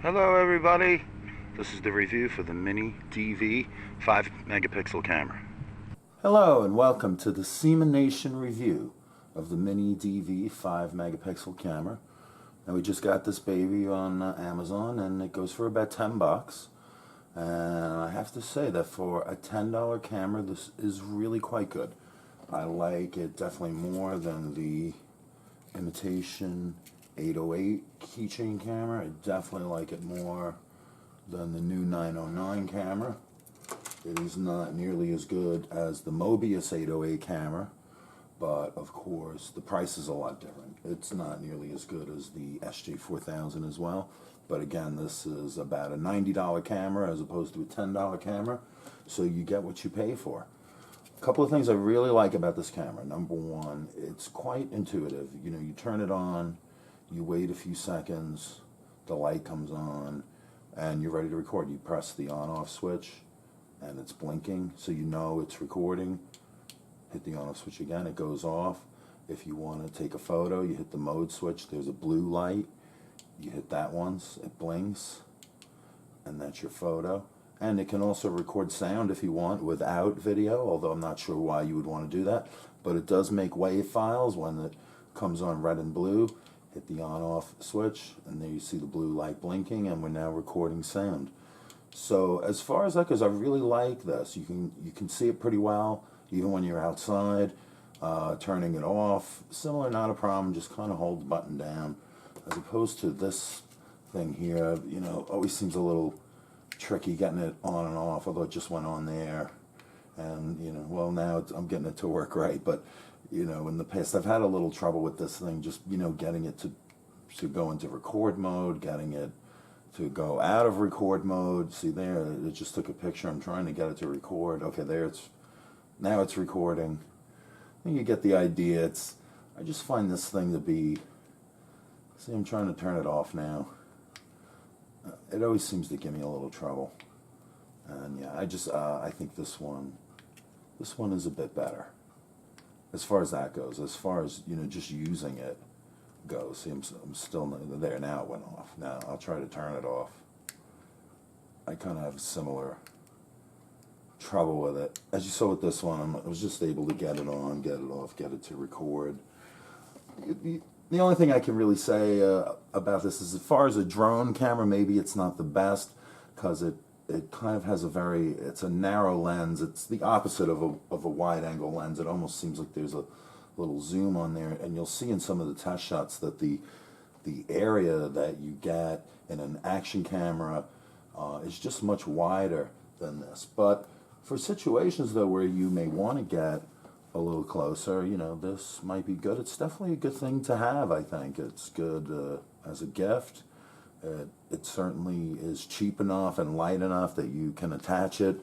Hello everybody, this is the review for the Mini DV 5 megapixel camera. Hello and welcome to the Seaman Nation review of the Mini DV 5 megapixel camera. Now we just got this baby on Amazon and it goes for about 10 bucks. And I have to say that for a $10 camera this is really quite good. I like it definitely more than the imitation 808 keychain camera. I definitely like it more than the new 909 camera. It is not nearly as good as the Mobius 808 camera, but of course the price is a lot different. It's not nearly as good as the SJ4000 as well, but again, this is about a $90 camera as opposed to a $10 camera, so you get what you pay for. A couple of things I really like about this camera. Number one, it's quite intuitive. You know, you turn it on, you wait a few seconds, the light comes on, and you're ready to record. You press the on-off switch, and it's blinking, so you know it's recording. Hit the on-off switch again, it goes off. If you want to take a photo, you hit the mode switch, there's a blue light. You hit that once, it blinks, and that's your photo. And it can also record sound if you want without video, although I'm not sure why you would want to do that. But it does make WAV files when it comes on red and blue. Hit the on-off switch, and there you see the blue light blinking, and we're now recording sound. So as far as that goes, I really like this. You can see it pretty well, even when you're outside. Turning it off, similar, not a problem. Just kind of hold the button down, as opposed to this thing here. You know, always seems a little tricky getting it on and off. Although it just went on there, and you know, well now I'm getting it to work right. But you know, in the past I've had a little trouble with this thing. Just getting it to go into record mode, getting it to go out of record mode. See there, it just took a picture. I'm trying to get it to record. Okay, there now it's recording. I think you get the idea. I just find this thing to be, see, I'm trying to turn it off now. It always seems to give me a little trouble. And yeah, I think this one is a bit better as far as that goes. As far as, just using it goes. See, I'm still there. Now it went off. Now I'll try to turn it off. I kind of have a similar trouble with it. As you saw with this one, I was just able to get it on, get it off, get it to record. The only thing I can really say about this is, as far as a drone camera, maybe it's not the best, because it kind of has it's a narrow lens. It's the opposite of a wide angle lens. It almost seems like there's a little zoom on there, and you'll see in some of the test shots that the area that you get in an action camera is just much wider than this. But for situations though where you may want to get a little closer, this might be good. It's definitely a good thing to have. I think it's good as a gift. It certainly is cheap enough and light enough that you can attach it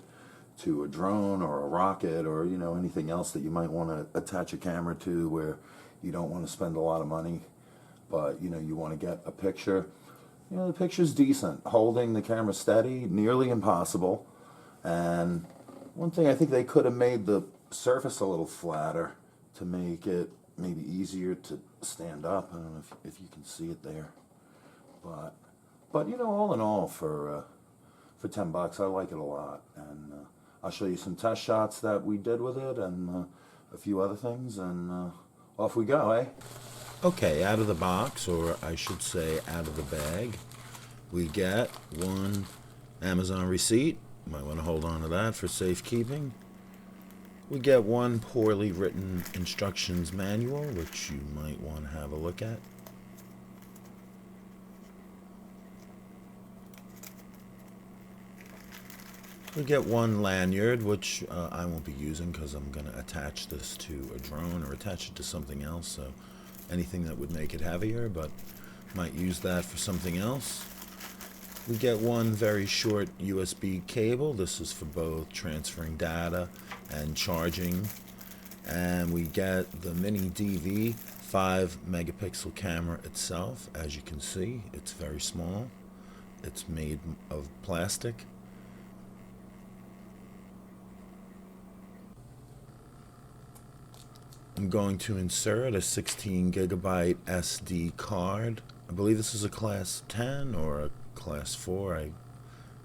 to a drone or a rocket, or anything else that you might want to attach a camera to, where you don't want to spend a lot of money, but you want to get a picture. The picture's decent. Holding the camera steady, nearly impossible. And one thing, I think they could have made the surface a little flatter to make it maybe easier to stand up. I don't know if you can see it there, but all in all, for 10 bucks, I like it a lot. And I'll show you some test shots that we did with it, and a few other things, and off we go, eh? Okay, out of the box, or I should say out of the bag, we get one Amazon receipt. Might want to hold on to that for safekeeping. We get one poorly written instructions manual, which you might want to have a look at. We get one lanyard, which I won't be using because I'm going to attach this to a drone or attach it to something else, so anything that would make it heavier, but might use that for something else. We get one very short USB cable. This is for both transferring data and charging. And we get the Mini DV 5 megapixel camera itself. As you can see, it's very small. It's made of plastic. I'm going to insert a 16 gigabyte SD card I believe this is a class 10 or a class 4. I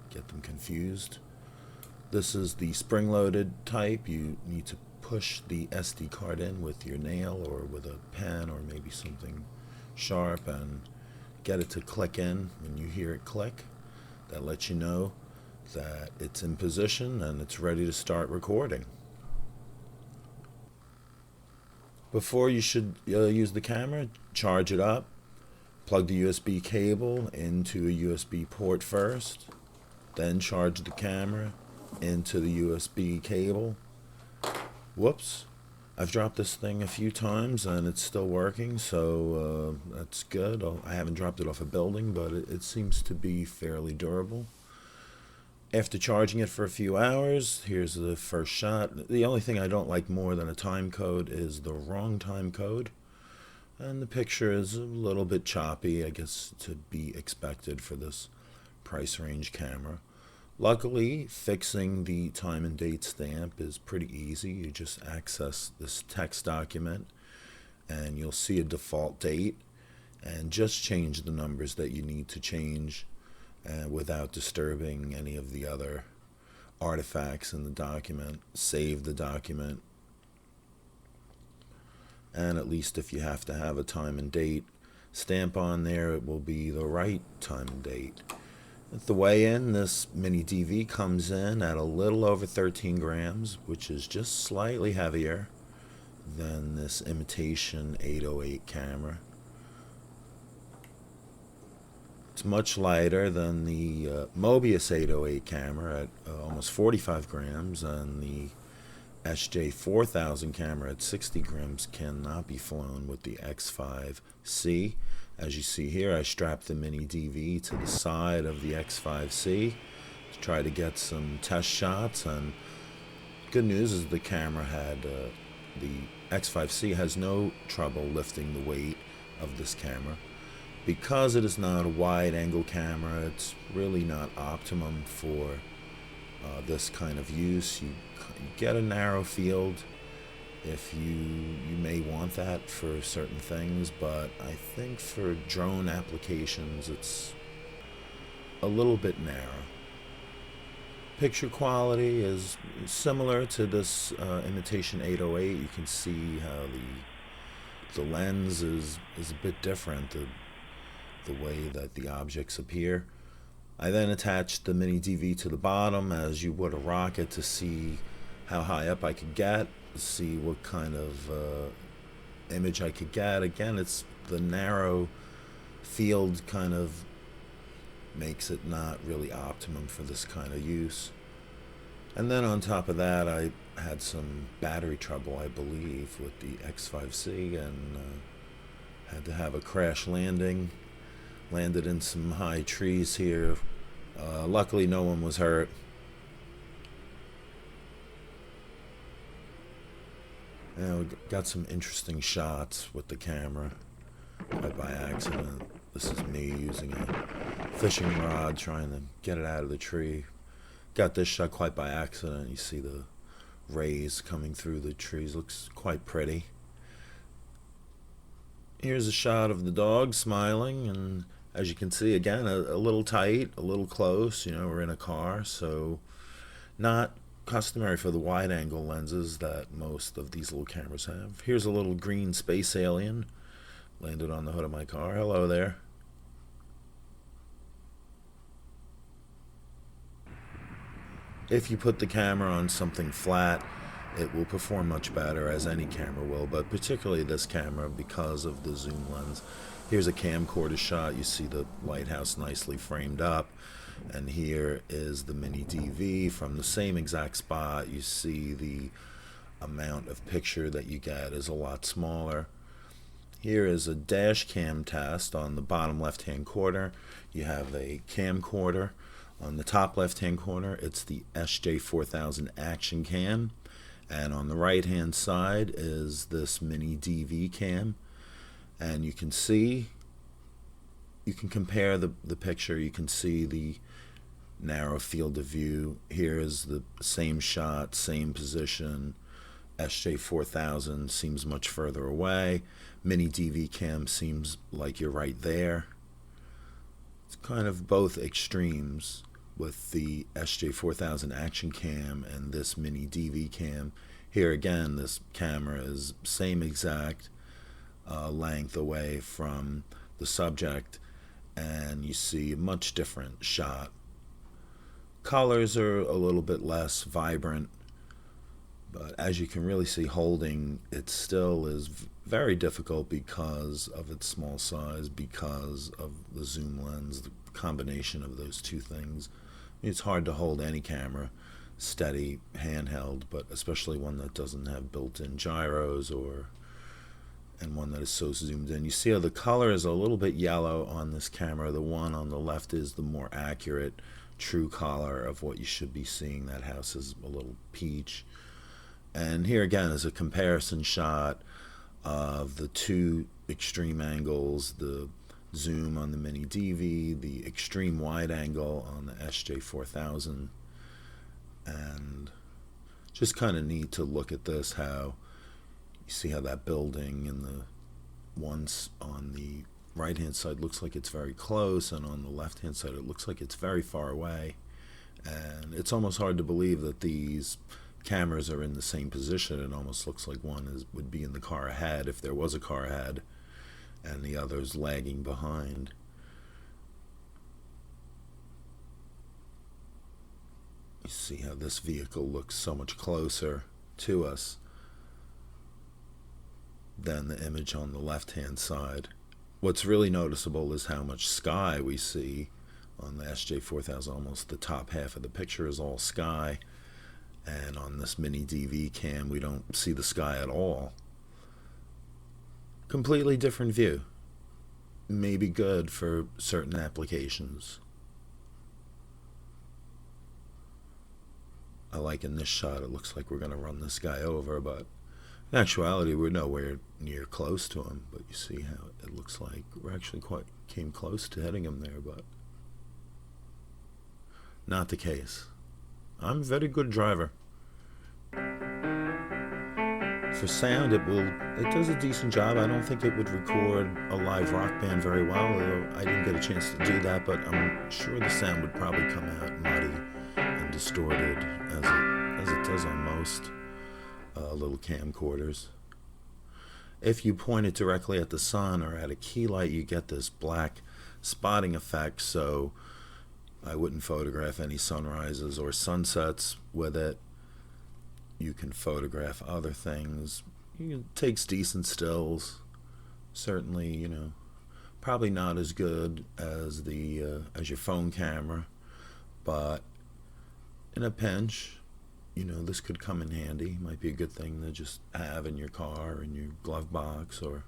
get them confused. This is the spring-loaded type. You need to push the SD card in with your nail or with a pen or maybe something sharp and get it to click in. When you hear it click, that lets you know that it's in position and it's ready to start recording. Before you should use the camera, charge it up. Plug the USB cable into a USB port first, then charge the camera into the USB cable. Whoops, I've dropped this thing a few times and it's still working, so that's good. I haven't dropped it off a building, but it seems to be fairly durable. After charging it for a few hours, here's the first shot. The only thing I don't like more than a time code is the wrong time code. And the picture is a little bit choppy, I guess to be expected for this price range camera. Luckily, fixing the time and date stamp is pretty easy. You just access this text document and you'll see a default date and just change the numbers that you need to change without disturbing any of the other artifacts in the document. Save the document. And at least if you have to have a time and date stamp on there, it will be the right time and date. At the weigh-in, this mini DV comes in at a little over 13 grams, which is just slightly heavier than this imitation 808 camera. It's much lighter than the Mobius 808 camera at almost 45 grams, and the SJ4000 camera at 60 grams cannot be flown with the X5C. As you see here, I strapped the mini DV to the side of the X5C to try to get some test shots, and good news is the camera had, the X5C has no trouble lifting the weight of this camera. Because it is not a wide angle camera, it's really not optimum for this kind of use. You get a narrow field if you may want that for certain things, but I think for drone applications it's a little bit narrow. Picture quality is similar to this imitation 808. You can see how the lens is a bit different, the way that the objects appear. I then attached the mini DV to the bottom as you would a rocket to see how high up I could get, see what kind of image I could get. Again, it's the narrow field kind of makes it not really optimum for this kind of use. And then on top of that, I had some battery trouble, I believe, with the X5C, and had to have a crash landing. Landed in some high trees here. Luckily no one was hurt. We got some interesting shots with the camera right by accident. This is me using a fishing rod trying to get it out of the tree. Got this shot quite by accident. You see the rays coming through the trees. Looks quite pretty. Here's a shot of the dog smiling, and as you can see, again, a little tight, a little close. You know, we're in a car, so not customary for the wide angle lenses that most of these little cameras have. Here's a little green space alien landed on the hood of my car. Hello there. If you put the camera on something flat, it will perform much better, as any camera will, but particularly this camera because of the zoom lens. Here's a camcorder shot. You see the lighthouse nicely framed up, and here is the mini DV from the same exact spot. You see the amount of picture that you get is a lot smaller. Here is a dash cam test. On the bottom left hand corner you have a camcorder. On the top left hand corner it's the SJ4000 Action Cam, and on the right hand side is this mini DV cam. And you can see, you can compare the picture. You can see the narrow field of view. Here is the same shot, same position, SJ4000 seems much further away. Mini DV cam seems like you're right there. It's kind of both extremes with the SJ4000 action cam and this mini DV cam. Here again, this camera is same exact length away from the subject, and you see a much different shot. Colors are a little bit less vibrant, but as you can really see holding, it still is very difficult because of its small size, because of the zoom lens, the combination of those two things. It's hard to hold any camera steady handheld, but especially one that doesn't have built-in gyros and one that is so zoomed in. You see how the color is a little bit yellow on this camera. The one on the left is the more accurate, true color of what you should be seeing. That house is a little peach. And here again is a comparison shot of the two extreme angles, the zoom on the Mini DV, the extreme wide angle on the SJ4000. And just kind of neat to look at this, how you see how that building and the ones on the right hand side looks like it's very close, and on the left hand side it looks like it's very far away. And it's almost hard to believe that these cameras are in the same position. It almost looks like one would be in the car ahead, if there was a car ahead, and the other's lagging behind. You see how this vehicle looks so much closer to us than the image on the left-hand side. What's really noticeable is how much sky we see on the SJ4000. Almost the top half of the picture is all sky, and on this Mini DV cam we don't see the sky at all. Completely different view. Maybe good for certain applications. I like in this shot, it looks like we're going to run this guy over, but in actuality we're nowhere near close to him. But you see how it looks like we're actually came close to hitting him there, but not the case. I'm a very good driver. For sound, it does a decent job. I don't think it would record a live rock band very well, although I didn't get a chance to do that, but I'm sure the sound would probably come out muddy and distorted as it does on most little camcorders. If you point it directly at the sun or at a key light, you get this black spotting effect, so I wouldn't photograph any sunrises or sunsets with it. You can photograph other things. It takes decent stills. Certainly, probably not as good as as your phone camera, but in a pinch, this could come in handy. Might be a good thing to just have in your car or in your glove box, or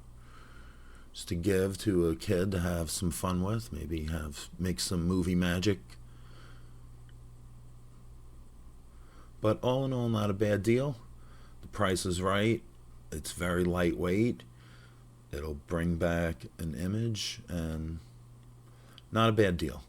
just to give to a kid to have some fun with. Maybe make some movie magic. But all in all, not a bad deal. The price is right. It's very lightweight. It'll bring back an image, and not a bad deal.